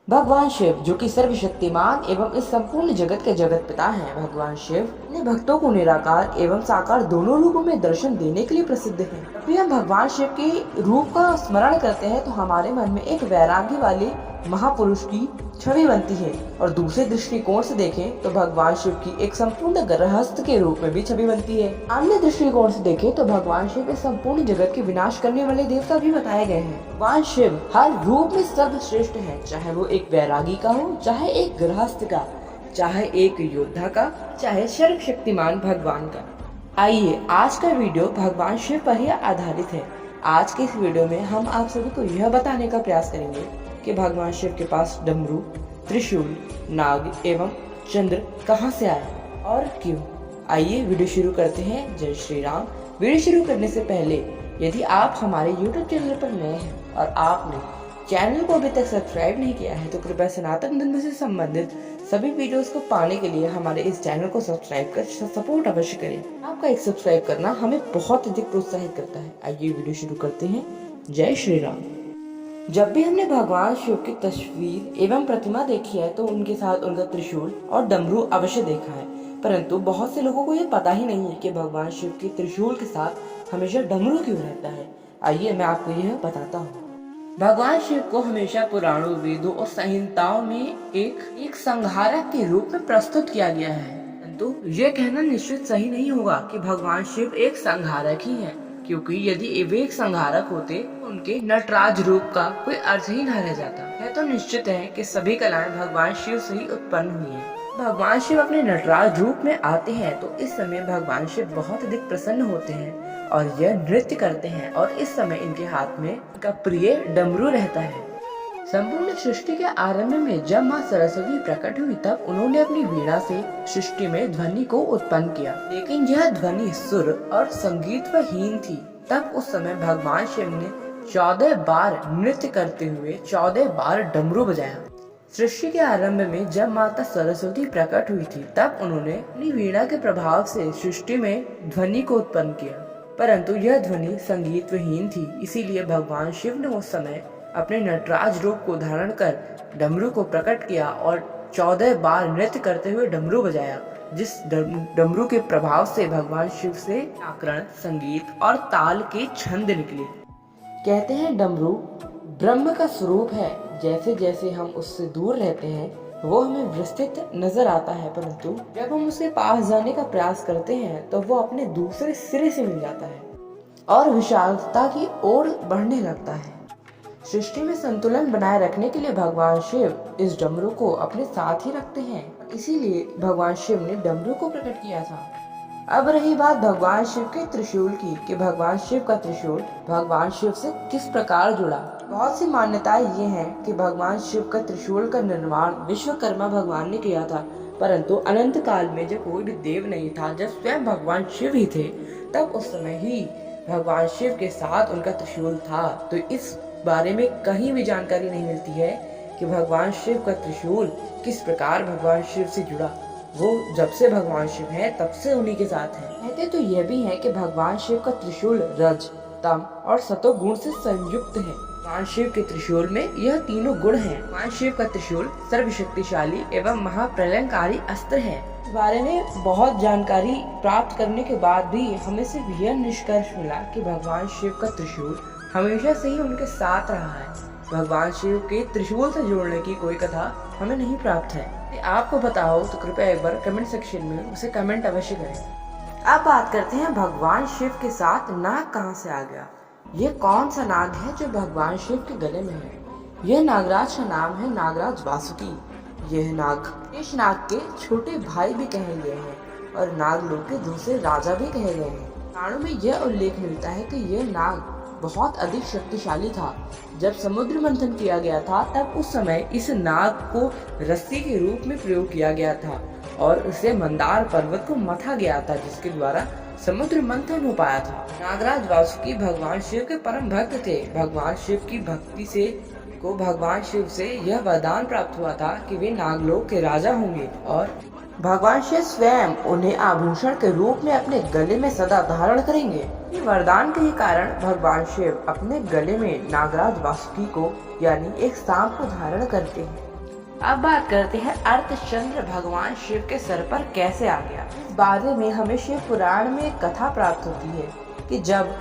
भगवान शिव जो कि सर्वशक्तिमान एवं इस संपूर्ण जगत के जगत पिता हैं, भगवान शिव अपने भक्तों को निराकार एवं साकार दोनों रूपों में दर्शन देने के लिए प्रसिद्ध हैं। जब भी हम भगवान शिव के रूप का स्मरण करते हैं तो हमारे मन में एक वैरागी वाले महापुरुष की छवि बनती है और दूसरे दृष्टिकोण से देखें तो भगवान शिव की एक संपूर्ण गृहस्थ के रूप में भी छवि बनती है। अन्य दृष्टिकोण से देखें तो भगवान शिव इस संपूर्ण जगत के विनाश करने वाले देवता भी बताए गए हैं। भगवान शिव हर रूप में सर्वश्रेष्ठ है, चाहे वो एक वैरागी का हो, चाहे एक गृहस्थ का, चाहे एक योद्धा का, चाहे सर्वशक्तिमान भगवान का। आइए आज का वीडियो भगवान शिव पर ही आधारित है। आज के इस वीडियो में हम आप सभी को यह बताने का प्रयास करेंगे कि भगवान शिव के पास डमरू, त्रिशूल, नाग एवं चंद्र कहां से आए और क्यों। आइए वीडियो शुरू करते हैं। जय श्री राम। वीडियो शुरू करने से पहले यदि आप हमारे YouTube चैनल पर नए हैं और आपने चैनल को अभी तक सब्सक्राइब नहीं किया है तो कृपया सनातन धर्म से संबंधित सभी वीडियोस को पाने के लिए हमारे इस चैनल को सब्सक्राइब कर सपोर्ट अवश्य करें। आपका एक सब्सक्राइब करना हमें बहुत अधिक प्रोत्साहित करता है। आइए वीडियो शुरू करते हैं। जय श्री राम। जब भी हमने भगवान शिव की तस्वीर एवं प्रतिमा देखी है तो उनके साथ उनका त्रिशूल और डमरू अवश्य देखा है, परंतु बहुत से लोगों को ये पता ही नहीं है कि भगवान शिव के त्रिशूल के साथ हमेशा डमरू क्यों रहता है। आइए मैं आपको यह बताता हूँ। भगवान शिव को हमेशा पुराणों, वेदों और संहिताओं में एक संहारक के रूप में प्रस्तुत किया गया है, परंतु ये कहना निश्चित सही नहीं होगा कि भगवान शिव एक संहारक ही है, क्योंकि यदि वे एक संहारक होते तो उनके नटराज रूप का कोई अर्थ ही न रह जाता। यह तो निश्चित है कि सभी कलाएं भगवान शिव से ही उत्पन्न हुई हैं। भगवान शिव अपने नटराज रूप में आते हैं तो इस समय भगवान शिव बहुत अधिक प्रसन्न होते हैं और यह नृत्य करते हैं और इस समय इनके हाथ में इनका प्रिय डमरू रहता है। संपूर्ण सृष्टि के आरंभ में जब माँ सरस्वती प्रकट हुई तब उन्होंने अपनी वीणा से सृष्टि में ध्वनि को उत्पन्न किया, लेकिन यह ध्वनि सुर और संगीत पर हीन थी। तब उस समय भगवान शिव ने 14 बार नृत्य करते हुए 14 बार डमरू बजाया। सृष्टि के आरंभ में जब माता सरस्वती प्रकट हुई थी तब उन्होंने अपनी वीणा के प्रभाव से सृष्टि में ध्वनि को उत्पन्न किया, परंतु यह ध्वनि संगीत विहीन थी। इसीलिए भगवान शिव ने उस समय अपने नटराज रूप को धारण कर डमरू को प्रकट किया और 14 बार नृत्य करते हुए डमरू बजाया, जिस डमरू के प्रभाव से भगवान शिव से व्याकरण, संगीत और ताल के छंद निकले। कहते हैं डमरू ब्रह्म का स्वरूप है, जैसे जैसे हम उससे दूर रहते हैं वो हमें विस्तृत नजर आता है, परंतु जब हम उसके पास जाने का प्रयास करते हैं तो वो अपने दूसरे सिरे से मिल जाता है और विशालता की ओर बढ़ने लगता है। सृष्टि में संतुलन बनाए रखने के लिए भगवान शिव इस डमरू को अपने साथ ही रखते हैं, इसीलिए भगवान शिव ने डमरू को प्रकट किया था। अब रही बात भगवान शिव के त्रिशूल की कि भगवान शिव का त्रिशूल भगवान शिव से किस प्रकार जुड़ा। बहुत सी मान्यताएं ये हैं कि भगवान शिव का त्रिशूल का निर्माण विश्वकर्मा भगवान ने किया था, परंतु अनंत काल में जब कोई भी देव नहीं था, जब स्वयं भगवान शिव ही थे, तब उस समय ही भगवान शिव के साथ उनका त्रिशूल था। तो इस बारे में कहीं भी जानकारी नहीं मिलती है कि भगवान शिव का त्रिशूल किस प्रकार भगवान शिव से जुड़ा। वो जब से भगवान शिव है तब से उन्हीं के साथ है। कहते तो यह भी है कि भगवान शिव का त्रिशूल रज, तम और सतो गुण से संयुक्त है। भगवान शिव के त्रिशूल में यह तीनों गुण हैं। भगवान शिव का त्रिशूल सर्वशक्तिशाली एवं महाप्रलयंकारी अस्त्र है। इस बारे में बहुत जानकारी प्राप्त करने के बाद भी हमें सिर्फ यह निष्कर्ष मिला कि भगवान शिव का त्रिशूल हमेशा से ही उनके साथ रहा है। भगवान शिव के त्रिशूल से जोड़ने की कोई कथा हमें नहीं प्राप्त है। यदि आपको पता हो तो कृपया एक बार कमेंट सेक्शन में उसे कमेंट अवश्य करें। अब बात करते हैं भगवान शिव के साथ नाग कहां से आ गया। ये कौन सा नाग है जो भगवान शिव के गले में है। यह नागराज का नाम है नागराज वासुकी। यह नाग शेष नाग के छोटे भाई भी कहे गए हैं और नागलोक के दूसरे राजा भी कहे गए हैं। पुराणों में यह उल्लेख मिलता है कि यह नाग बहुत अधिक शक्तिशाली था। जब समुद्र मंथन किया गया था तब उस समय इस नाग को रस्सी के रूप में प्रयोग किया गया था और उसे मंदार पर्वत को मथा गया था, जिसके द्वारा समुद्र मंथन हो पाया था। नागराज वासुकी भगवान शिव के परम भक्त थे। भगवान शिव की भक्ति से भगवान शिव से यह वरदान प्राप्त हुआ था कि वे नागलोक के राजा होंगे और भगवान शिव स्वयं उन्हें आभूषण के रूप में अपने गले में सदा धारण करेंगे। इस वरदान के कारण भगवान शिव अपने गले में नागराज वासुकी को यानी एक सांप को धारण करते हैं। अब बात करते हैं अर्धचंद्र भगवान शिव के सर पर कैसे आ गया। इस बारे में हमें शिव पुराण में एक कथा प्राप्त होती है कि जब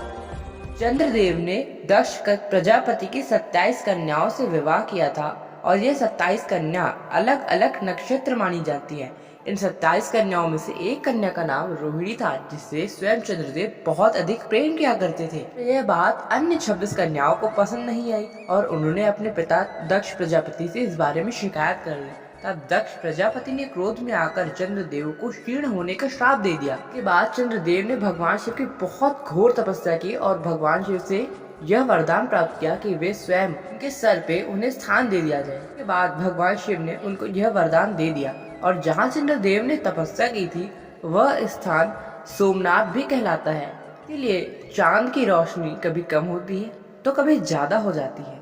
चंद्रदेव ने दक्ष प्रजापति की 27 कन्याओं से विवाह किया था और ये 27 कन्या अलग अलग नक्षत्र मानी जाती है। इन 27 कन्याओं में से एक कन्या का नाम रोहिणी था, जिससे स्वयं चंद्रदेव बहुत अधिक प्रेम किया करते थे। यह बात अन्य 26 कन्याओं को पसंद नहीं आई और उन्होंने अपने पिता दक्ष प्रजापति से इस बारे में शिकायत कर दी। तब दक्ष प्रजापति ने क्रोध में आकर चंद्रदेव को क्षीण होने का श्राप दे दिया। के बाद चंद्रदेव ने भगवान शिव की बहुत घोर तपस्या की और भगवान शिव से यह वरदान प्राप्त किया कि वे स्वयं उनके सर पे उन्हें स्थान दे दिया जाए। इसके बाद भगवान शिव ने उनको यह वरदान दे दिया और जहाँ चंद्रदेव ने तपस्या की थी वह स्थान सोमनाथ भी कहलाता है। इसलिए चांद की रोशनी कभी कम होती है तो कभी ज्यादा हो जाती है।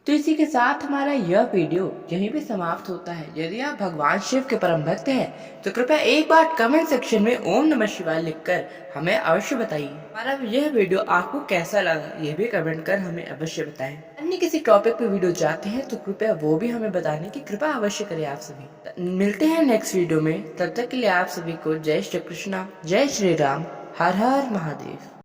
तो इसी के साथ हमारा यह वीडियो यहीं पे समाप्त होता है। यदि आप भगवान शिव के परम भक्त हैं तो कृपया एक बार कमेंट सेक्शन में ओम नमः शिवाय लिखकर हमें अवश्य बताइए। हमारा यह वीडियो आपको कैसा लगा ये भी कमेंट कर हमें अवश्य बताएं। अन्य किसी टॉपिक पे वीडियो चाहते हैं तो कृपया वो भी हमें बताने की कृपा अवश्य करें आप सभी। मिलते हैं नेक्स्ट वीडियो में, तब तक के लिए आप सभी को जय श्री कृष्णा, जय श्री राम, हर हर महादेव।